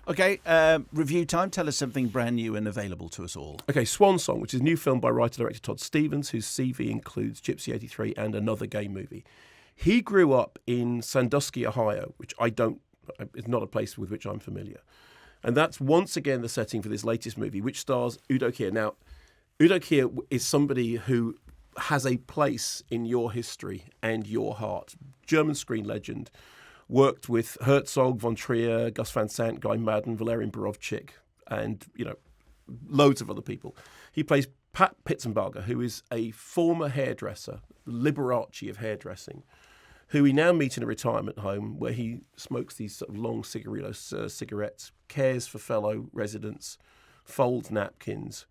Okay, review time. Tell us something brand new and available to us all. Okay, Swan, which is a new film by writer-director Todd Stevens, whose CV includes Gypsy 83 and another gay movie. He grew up in Sandusky, Ohio, which is not a place with which I'm familiar. And that's once again the setting for this latest movie, which stars Udo Kier. Now, Udo Kier is somebody who has a place in your history and your heart. German screen legend. Worked with Herzog, von Trier, Gus Van Sant, Guy Maddin, Valerian Borovchik, and loads of other people. He plays Pat Pitzenbarger, who is a former hairdresser, Liberace of hairdressing, who we now meet in a retirement home where he smokes these sort of long cigarettes, cares for fellow residents, folds napkins.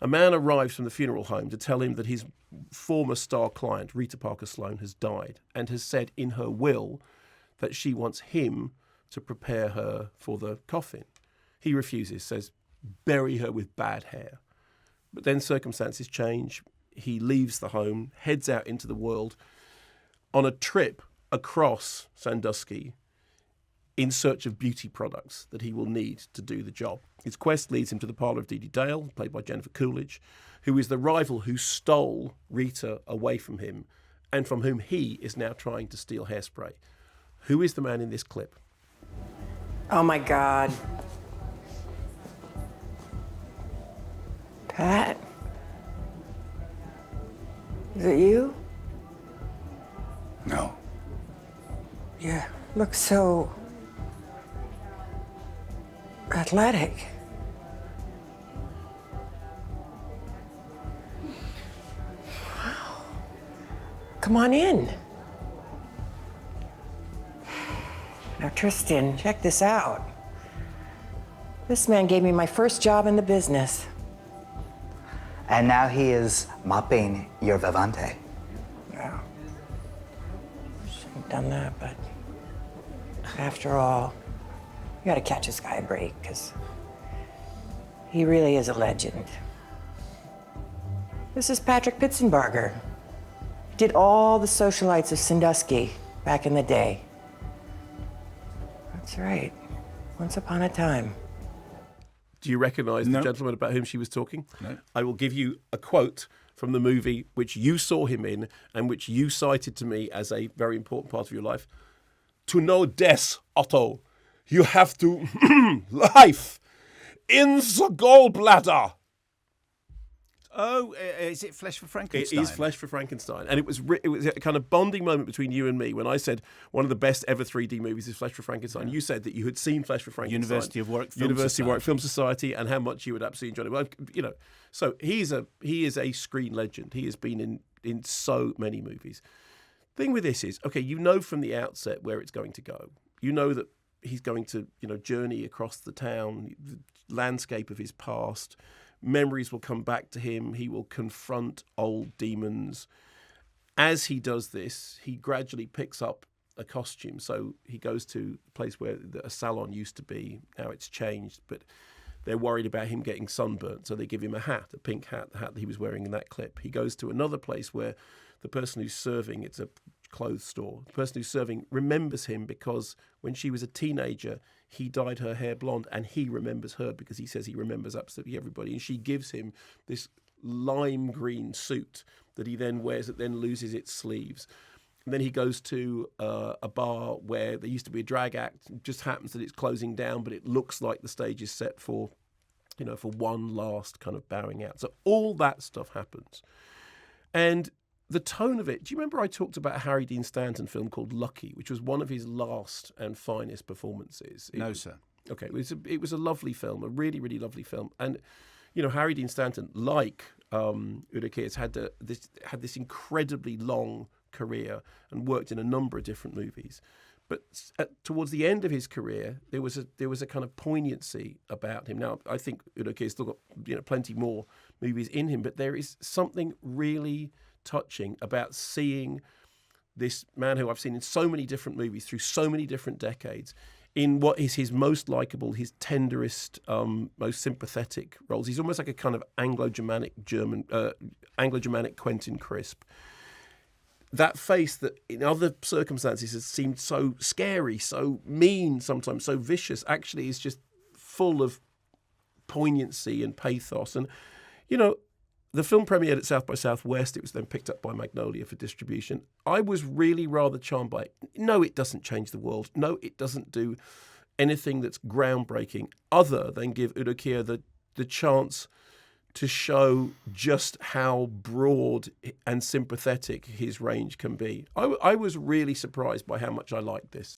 A man arrives from the funeral home to tell him that his former star client, Rita Parker Sloan, has died and has said in her will that she wants him to prepare her for the coffin. He refuses, says, bury her with bad hair. But then circumstances change. He leaves the home, heads out into the world on a trip across Sandusky in search of beauty products that he will need to do the job. His quest leads him to the parlour of Dee Dee Dale, played by Jennifer Coolidge, who is the rival who stole Rita away from him and from whom he is now trying to steal hairspray. Who is the man in this clip? Oh, my God. Pat? Is it you? No. You look so athletic. Wow. Come on in. Now, Tristan, check this out. This man gave me my first job in the business. And now he is mopping your Vivante. Yeah. Shouldn't have done that, but after all, you gotta catch this guy a break, because he really is a legend. This is Patrick Pitzenbarger. He did all the socialites of Sandusky back in the day. That's right. Once upon a time. Do you recognise the gentleman about whom she was talking? No. I will give you a quote from the movie which you saw him in and which you cited to me as a very important part of your life. To know death, Otto, you have to life in the gallbladder. Oh, is it Flesh for Frankenstein? It is Flesh for Frankenstein. And it was a kind of bonding moment between you and me when I said one of the best ever 3D movies is Flesh for Frankenstein. Yeah. You said that you had seen Flesh for Frankenstein. University of Warwick Film Society, and how much you would absolutely enjoy it. Well, so he is a screen legend. He has been in so many movies. Thing with this is, okay, you know from the outset where it's going to go. You know that he's going to, journey across the town, the landscape of his past. Memories will come back to him. He will confront old demons. As he does this, he gradually picks up a costume. So he goes to a place where a salon used to be. Now it's changed, but they're worried about him getting sunburnt. So they give him a hat, a pink hat, the hat that he was wearing in that clip. He goes to another place where the person who's serving, it's a clothes store, the person who's serving remembers him because when she was a teenager, he dyed her hair blonde, and he remembers her because he says he remembers absolutely everybody. And she gives him this lime green suit that he then wears that then loses its sleeves. And then he goes to a bar where there used to be a drag act. It just happens that it's closing down, but it looks like the stage is set for, for one last kind of bowing out. So all that stuff happens. And the tone of it, do you remember I talked about a Harry Dean Stanton film called Lucky, which was one of his last and finest performances? No, sir. Okay, it was a lovely film, a really, really lovely film. And, Harry Dean Stanton, like Udo Kier, had this incredibly long career and worked in a number of different movies. But towards the end of his career, there was a kind of poignancy about him. Now, I think Udo Kier's still got plenty more movies in him, but there is something really touching about seeing this man who I've seen in so many different movies through so many different decades in what is his most likable, his tenderest, most sympathetic roles. He's almost like a kind of Anglo-Germanic Quentin Crisp. That face that in other circumstances has seemed so scary, so mean sometimes, so vicious, actually is just full of poignancy and pathos. And, you know, the film premiered at South by Southwest. It was then picked up by Magnolia for distribution. I was really rather charmed by it. No, it doesn't change the world. No, it doesn't do anything that's groundbreaking other than give Udo Kier the chance to show just how broad and sympathetic his range can be. I was really surprised by how much I liked this.